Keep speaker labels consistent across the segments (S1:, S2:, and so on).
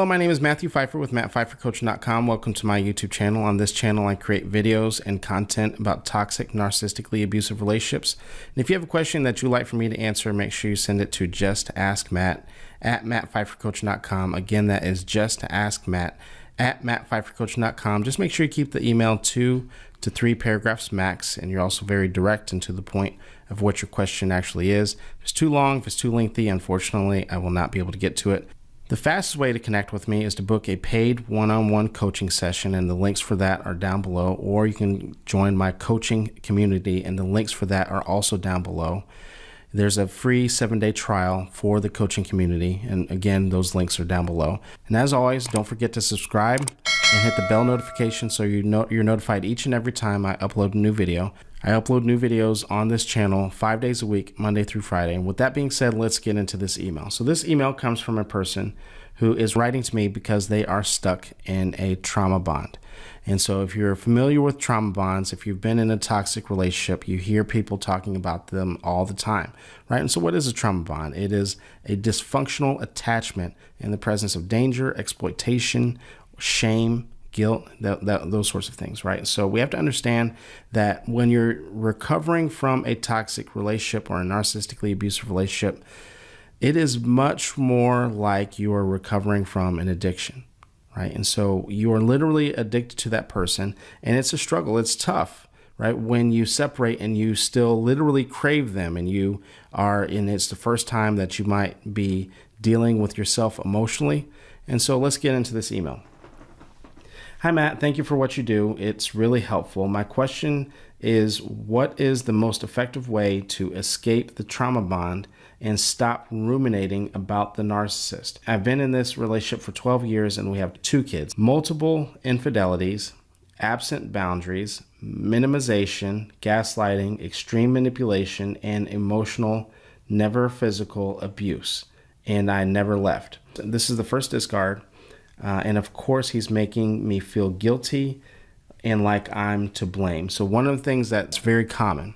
S1: Hello, my name is Matthew Pfeiffer with mattpfeiffercoaching.com. Welcome to my YouTube channel. On this channel, I create videos and content about toxic, narcissistically abusive relationships. And if you have a question that you'd like for me to answer, make sure you send it to justaskmatt at mattpfeiffercoaching.com. Again, that is justaskmatt at mattpfeiffercoaching.com. Just make sure you keep the email 2 to 3 paragraphs max, and you're also very direct and to the point of what your question actually is. If it's too long, if it's too lengthy, unfortunately, I will not be able to get to it. The fastest way to connect with me is to book a paid one-on-one coaching session, and the links for that are down below, or you can join my coaching community, and the links for that are also down below. There's a free 7-day trial for the coaching community, and again, those links are down below. And as always, don't forget to subscribe and hit the bell notification so you're notified each and every time I upload a new video. I upload new videos on this channel 5 days a week, Monday through Friday. And with that being said, let's get into this email. So this email comes from a person who is writing to me because they are stuck in a trauma bond. And so if you're familiar with trauma bonds, if you've been in a toxic relationship, you hear people talking about them all the time, right? And so what is a trauma bond? It is a dysfunctional attachment in the presence of danger, exploitation, shame, guilt, those sorts of things, right? So we have to understand that when you're recovering from a toxic relationship or a narcissistically abusive relationship, it is much more like you are recovering from an addiction, right? And so you are literally addicted to that person, and it's a struggle. It's tough, right? When you separate and you still literally crave them, and it's the first time that you might be dealing with yourself emotionally. And so let's get into this email. Hi, Matt. Thank you for what you do. It's really helpful. My question is, what is the most effective way to escape the trauma bond and stop ruminating about the narcissist? I've been in this relationship for 12 years and we have 2 kids. Multiple infidelities, absent boundaries, minimization, gaslighting, extreme manipulation, and emotional, never physical abuse. And I never left. This is the first discard. And of course, he's making me feel guilty and like I'm to blame. So one of the things that's very common,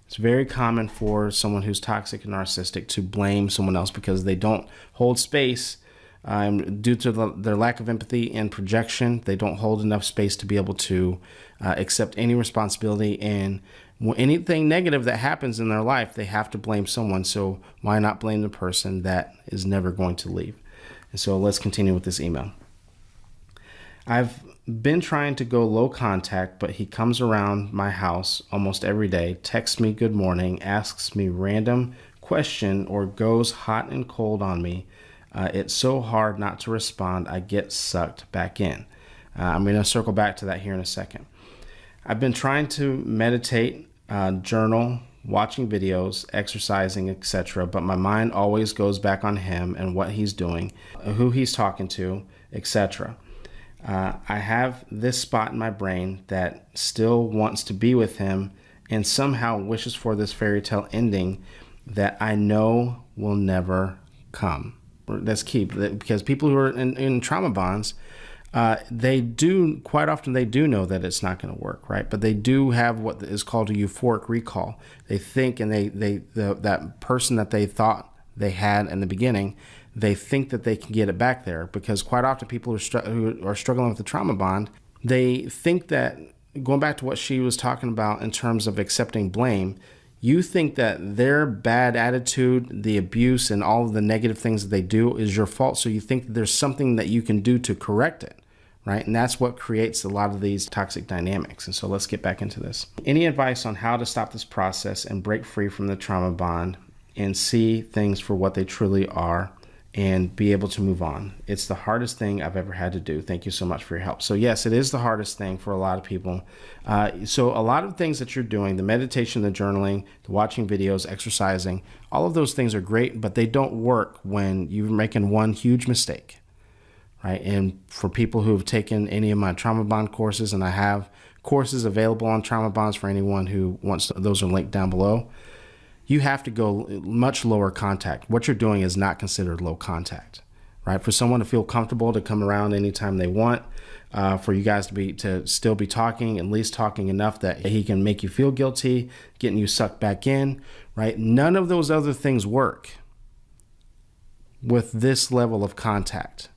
S1: it's very common for someone who's toxic and narcissistic to blame someone else because they don't hold space due to their lack of empathy and projection. They don't hold enough space to be able to accept any responsibility. And anything negative that happens in their life, they have to blame someone. So why not blame the person that is never going to leave? And so let's continue with this email. I've been trying to go low contact, but he comes around my house almost every day, texts me good morning, asks me random question, or goes hot and cold on me. It's so hard not to respond. I get sucked back in. I'm going to circle back to that here in a second. I've been trying to meditate, journal, watching videos, exercising, etc., but my mind always goes back on him and what he's doing, who he's talking to, etc. I have this spot in my brain that still wants to be with him and somehow wishes for this fairy tale ending that I know will never come. That's key, because people who are in trauma bonds, quite often they do know that it's not going to work, right? But they do have what is called a euphoric recall. They think, and that person that they thought they had in the beginning, they think that they can get it back there, because quite often people who are struggling with the trauma bond, they think that, going back to what she was talking about in terms of accepting blame, you think that their bad attitude, the abuse, and all of the negative things that they do is your fault. So you think that there's something that you can do to correct it, right? And that's what creates a lot of these toxic dynamics. And so let's get back into this. Any advice on how to stop this process and break free from the trauma bond and see things for what they truly are and be able to move on? It's the hardest thing I've ever had to do. Thank you so much for your help. So yes, it is the hardest thing for a lot of people. So a lot of things that you're doing, the meditation, the journaling, the watching videos, exercising, all of those things are great, but they don't work when you're making one huge mistake, right? And for people who have taken any of my trauma bond courses, and I have courses available on trauma bonds for anyone who wants, those are linked down below. You have to go much lower contact. What you're doing is not considered low contact, right? For someone to feel comfortable to come around anytime they want, for you guys to still be talking, at least talking enough that he can make you feel guilty, getting you sucked back in, right? None of those other things work with this level of contact,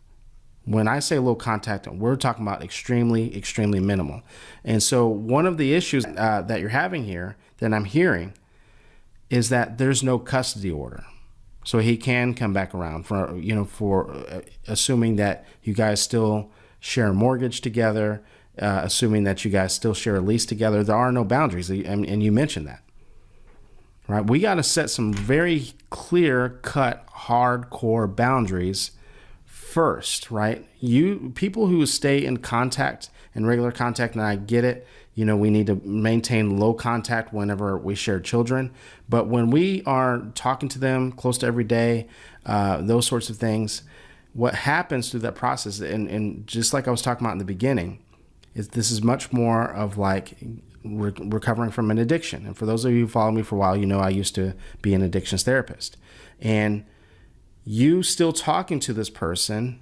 S1: When I say low contact, we're talking about extremely, extremely minimal. And so one of the issues that you're having here, that I'm hearing, is that there's no custody order. So he can come back around for, assuming that you guys still share a mortgage together, assuming that you guys still share a lease together. There are no boundaries, and you mentioned that, right? We got to set some very clear-cut, hardcore boundaries first, right? People who stay in contact, in regular contact, and I get it, we need to maintain low contact whenever we share children. But when we are talking to them close to every day, those sorts of things, what happens through that process, and just like I was talking about in the beginning, is this is much more of like recovering from an addiction. And for those of you who follow me for a while, I used to be an addictions therapist. And you still talking to this person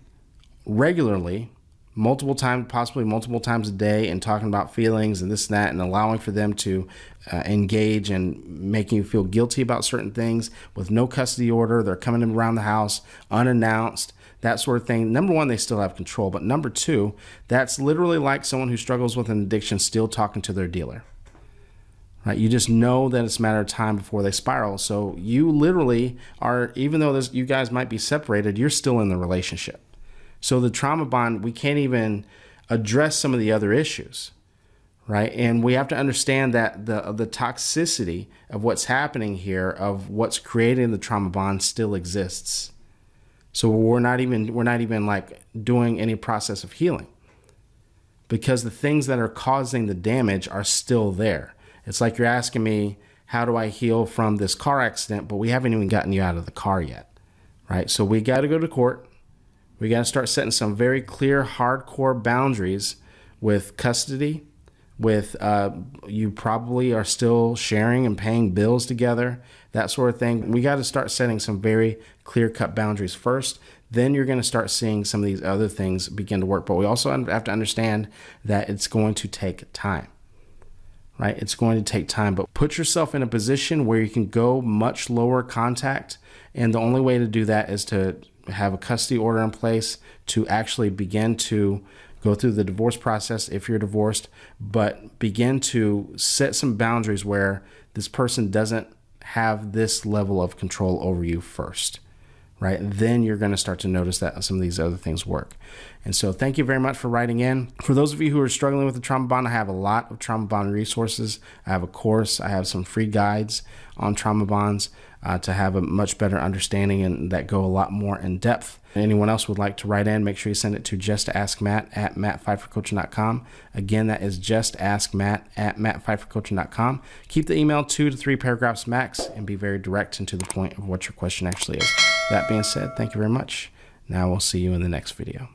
S1: regularly, multiple times, possibly multiple times a day, and talking about feelings and this and that, and allowing for them to engage and making you feel guilty about certain things with no custody order. They're coming around the house unannounced, that sort of thing. Number one, they still have control. But number two, that's literally like someone who struggles with an addiction still talking to their dealer. Right? You just know that it's a matter of time before they spiral. So you literally are, even though you guys might be separated, you're still in the relationship. So the trauma bond, we can't even address some of the other issues, right? And we have to understand that the toxicity of what's happening here, of what's creating the trauma bond, still exists. So we're not even like doing any process of healing, because the things that are causing the damage are still there. It's like you're asking me, how do I heal from this car accident? But we haven't even gotten you out of the car yet, right? So we got to go to court. We got to start setting some very clear, hardcore boundaries with custody, with you probably are still sharing and paying bills together, that sort of thing. We got to start setting some very clear-cut boundaries first. Then you're going to start seeing some of these other things begin to work. But we also have to understand that it's going to take time. Right? It's going to take time, but put yourself in a position where you can go much lower contact. And the only way to do that is to have a custody order in place to actually begin to go through the divorce process if you're divorced, but begin to set some boundaries where this person doesn't have this level of control over you first. Right? Then you're going to start to notice that some of these other things work. And so thank you very much for writing in. For those of you who are struggling with the trauma bond, I have a lot of trauma bond resources. I have a course. I have some free guides on trauma bonds to have a much better understanding and that go a lot more in depth. Anyone else would like to write in, make sure you send it to justaskmatt@mattpfeiffercoaching.com. Again, that is justaskmatt@mattpfeiffercoaching.com. Keep the email 2 to 3 paragraphs max and be very direct and to the point of what your question actually is. That being said, thank you very much. Now we'll see you in the next video.